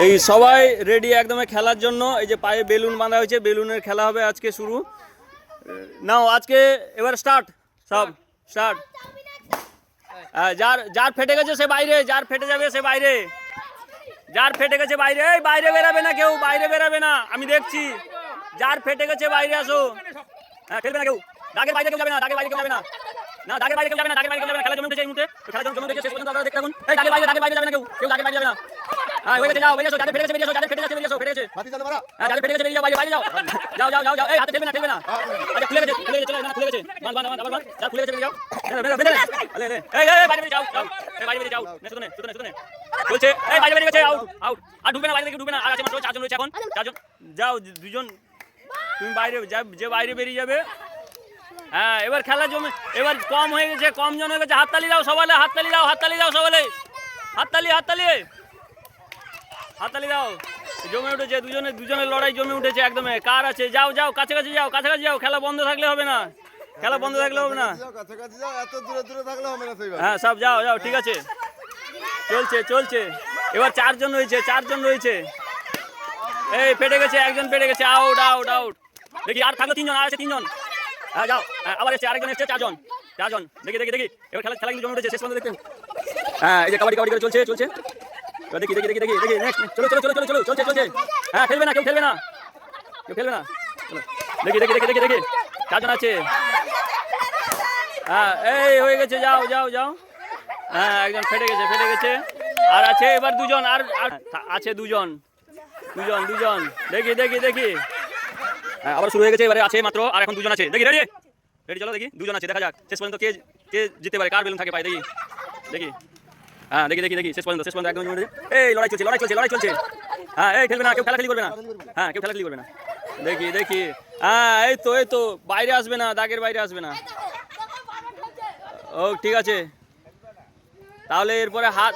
এই সবাই রেডি একদমই খেলার জন্য। এই যে পায়ে বেলুন বাঁধা হয়েছে, বেলুনের খেলা হবে আজকে শুরু। নাও আজকে এবার স্টার্ট, সব স্টার্ট। যার যার ফেটে গেছে সে বাইরে, যার ফেটে যাবে সে বাইরে, যার ফেটে গেছে বাইরে। এই বাইরে বেরাবে না কেউ, বাইরে বেরাবে না, আমি দেখছি। যার ফেটে গেছে বাইরে আসো। হ্যাঁ, খেলবে না কেউ, দাগের বাইরে কেউ যাবে না, দাগের বাইরে কেউ যাবে না। না, দাগের বাইরে কেউ যাবে না, দাগের বাইরে কেউ যাবে না। খেলা জমে উঠেছে এই মুহূর্তে, খেলা জমে উঠেছে, শেষ পর্যন্ত আপনারা দেখতে থাকুন। এই দাগের বাইরে যাবে না কেউ, কেউ দাগের বাইরে যাবে না। হ্যাঁ, হয়ে গেছে, যাও বেরিয়ে আসো, যাদের ফেটে গেছে বেরিয়ে আসো, যাদের ফেটে গেছে বেরিয়ে আসো, ফেটে গেছে। হ্যাঁ, যাদের ফেটে গেছে বেরিয়ে যাও, বাইরে বাইরে যাও, যাও যাও যাও যাও। এই হাতে খেলবে না, খেলবে না। আচ্ছা, খুলে গেছে, খুলে গেছে, চলে না, খুলে গেছে। বান বান বান আবার বান, যা খুলে গেছে বেরিয়ে যাও। আলে আলে, এই এই বাইরে বেরিয়ে যাও, যাও, এই বাইরে বেরিয়ে যাও। নে শুনে শুনে শুনে বলছে, এই বাইরে বেরিয়ে গেছে, আউট আউট। আর ঢুকবে না, বাইরে থেকে ঢুকবে না। আর আছে মাত্র 4 জন রয়েছে এখন, 4 জন। যাও দুজন, তুমি বাইরে যে বাইরে বেরিয়ে যাবে। হ্যাঁ, এবার খেলা জমে, এবার কম হয়ে গেছে, কম জন হয়ে গেছে। হাততালি দাও সবাই, হাততালি দাও, হাততালি দাও সবাই, হাততালি হাততালি হাততালি দাও। জমে উঠেছে, দুজনের লড়াই জমে উঠেছে একদম। কার আছে? যাও যাও, কাছাকাছি যাও, কাছাকাছি যাও। খেলা বন্ধ থাকলে হবে না, খেলা বন্ধ থাকলে হবে না। হ্যাঁ, সব যাও যাও, ঠিক আছে। চলছে চলছে, এবার 4 জন রয়েছে, 4 জন রয়েছে। এই ফেটে গেছে, একজন ফেটে গেছে, আউট আউট আউট। দেখি আর থাকলো 3 জন, আর আছে 3 জন। হ্যাঁ যাও, আবার এসছে আরেকজন, এসছে 4 জন, 4 জন। দেখি দেখি দেখি, এবার খেলা কিন্তু জমে উঠেছে, শেষ পর্যন্ত দেখতে। হ্যাঁ, এই যে কাবাডি কাবাডি করে চলছে চলছে। দেখি দেখি দেখি দেখি দেখি, নেক্সট, চলো চলো চলো চলো চলো, চলছে চলছে। হ্যাঁ, খেলবে না কেউ, খেলবে না কেউ, খেলবে না। চলো দেখি দেখি দেখি দেখি দেখি, 4 জন আছে। হ্যাঁ, এই হয়ে গেছে, যাও যাও যাও। হ্যাঁ, একজন ফেটে গেছে, ফেটে গেছে। আর আছে এবার 2 জন, আর আছে 2 জন, 2 জন 2 জন। দেখি দেখি দেখি, হ্যাঁ আবার শুরু হয়ে গেছে। এবারে আছে মাত্র, আর এখন 2 জন আছে। দেখি রেডি রেডি, চলো দেখি 2 জন আছে, দেখা যাক শেষ পর্যন্ত কে কে জিততে পারে, কার বেলুন থাকে পাই। দেখি দেখি, হ্যাঁ দেখি দেখি দেখি, শেষ পর্যন্ত একদম। এই লড়াই চলছে, লড়াই চলছে, লড়াই চলছে। হ্যাঁ, এই খেলবে না কেউ, খেলাখেলি করবে না। হ্যাঁ, কেউ খেলাখেলি করবে না। দেখি দেখি, হ্যাঁ এই তো বাইরে আসবে না, দাগের বাইরে আসবে না। ও ঠিক আছে, তাহলে এরপরে হাত।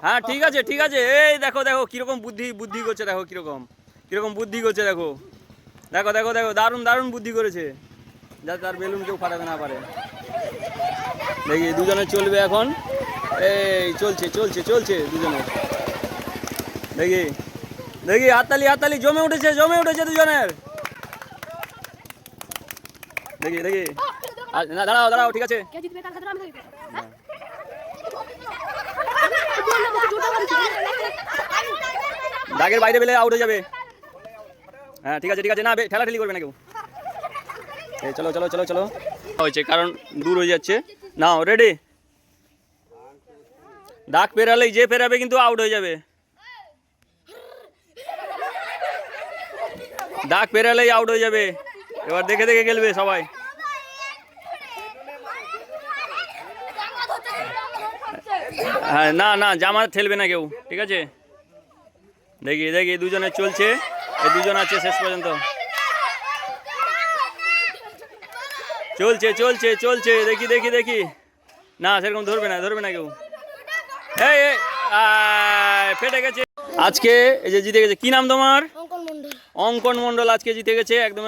হ্যাঁ ঠিক আছে ঠিক আছে। এই দেখো দেখো কিরকম বুদ্ধি করছে, দেখো কিরকম কিরকম বুদ্ধি করছে, দেখো দেখো দেখো দেখো, দারুণ দারুণ বুদ্ধি করেছে, যাতে তার বেলুন কেউ ফাটাতে না পারে। দেখি 2 জনের চলবে এখন। এই চলছে চলছে চলছে 2 জনের। দেখি দেখি, হাততালি হাততালি, জমে উঠেছে 2 জনের। দেখি দেখি, না দাঁড়াও দাঁড়াও, ঠিক আছে। দাগের বাইরে বেলে আউট হয়ে যাবে। হ্যাঁ ঠিক আছে ঠিক আছে, না ঠেলাঠেলি করবে না কেউ। এই চলো চলো চলো চলো, হয়েছে কারণ দূর হয়ে যাচ্ছে। নাও রেডি, দাগ পেরালেই যে পেরাবে কিন্তু আউট হয়ে যাবে, দাগ পেরালেই আউট হয়ে যাবে। এবার দেখে দেখে খেলবে সবাই। হ্যাঁ, না না জামা ঠেলবে না কেউ, ঠিক আছে। দেখি দেখি 2 জনের চলছে, এই 2 জন আছে শেষ পর্যন্ত। চলছে চলছে চলছে, দেখি দেখি দেখি, না সেরকম ধরবে না কেউ। এই ফেটে গেছে আজকে, এই যে জিতে গেছে। কি নাম তোমার? অঙ্কন মণ্ডল আজকে জিতে গেছে একদম।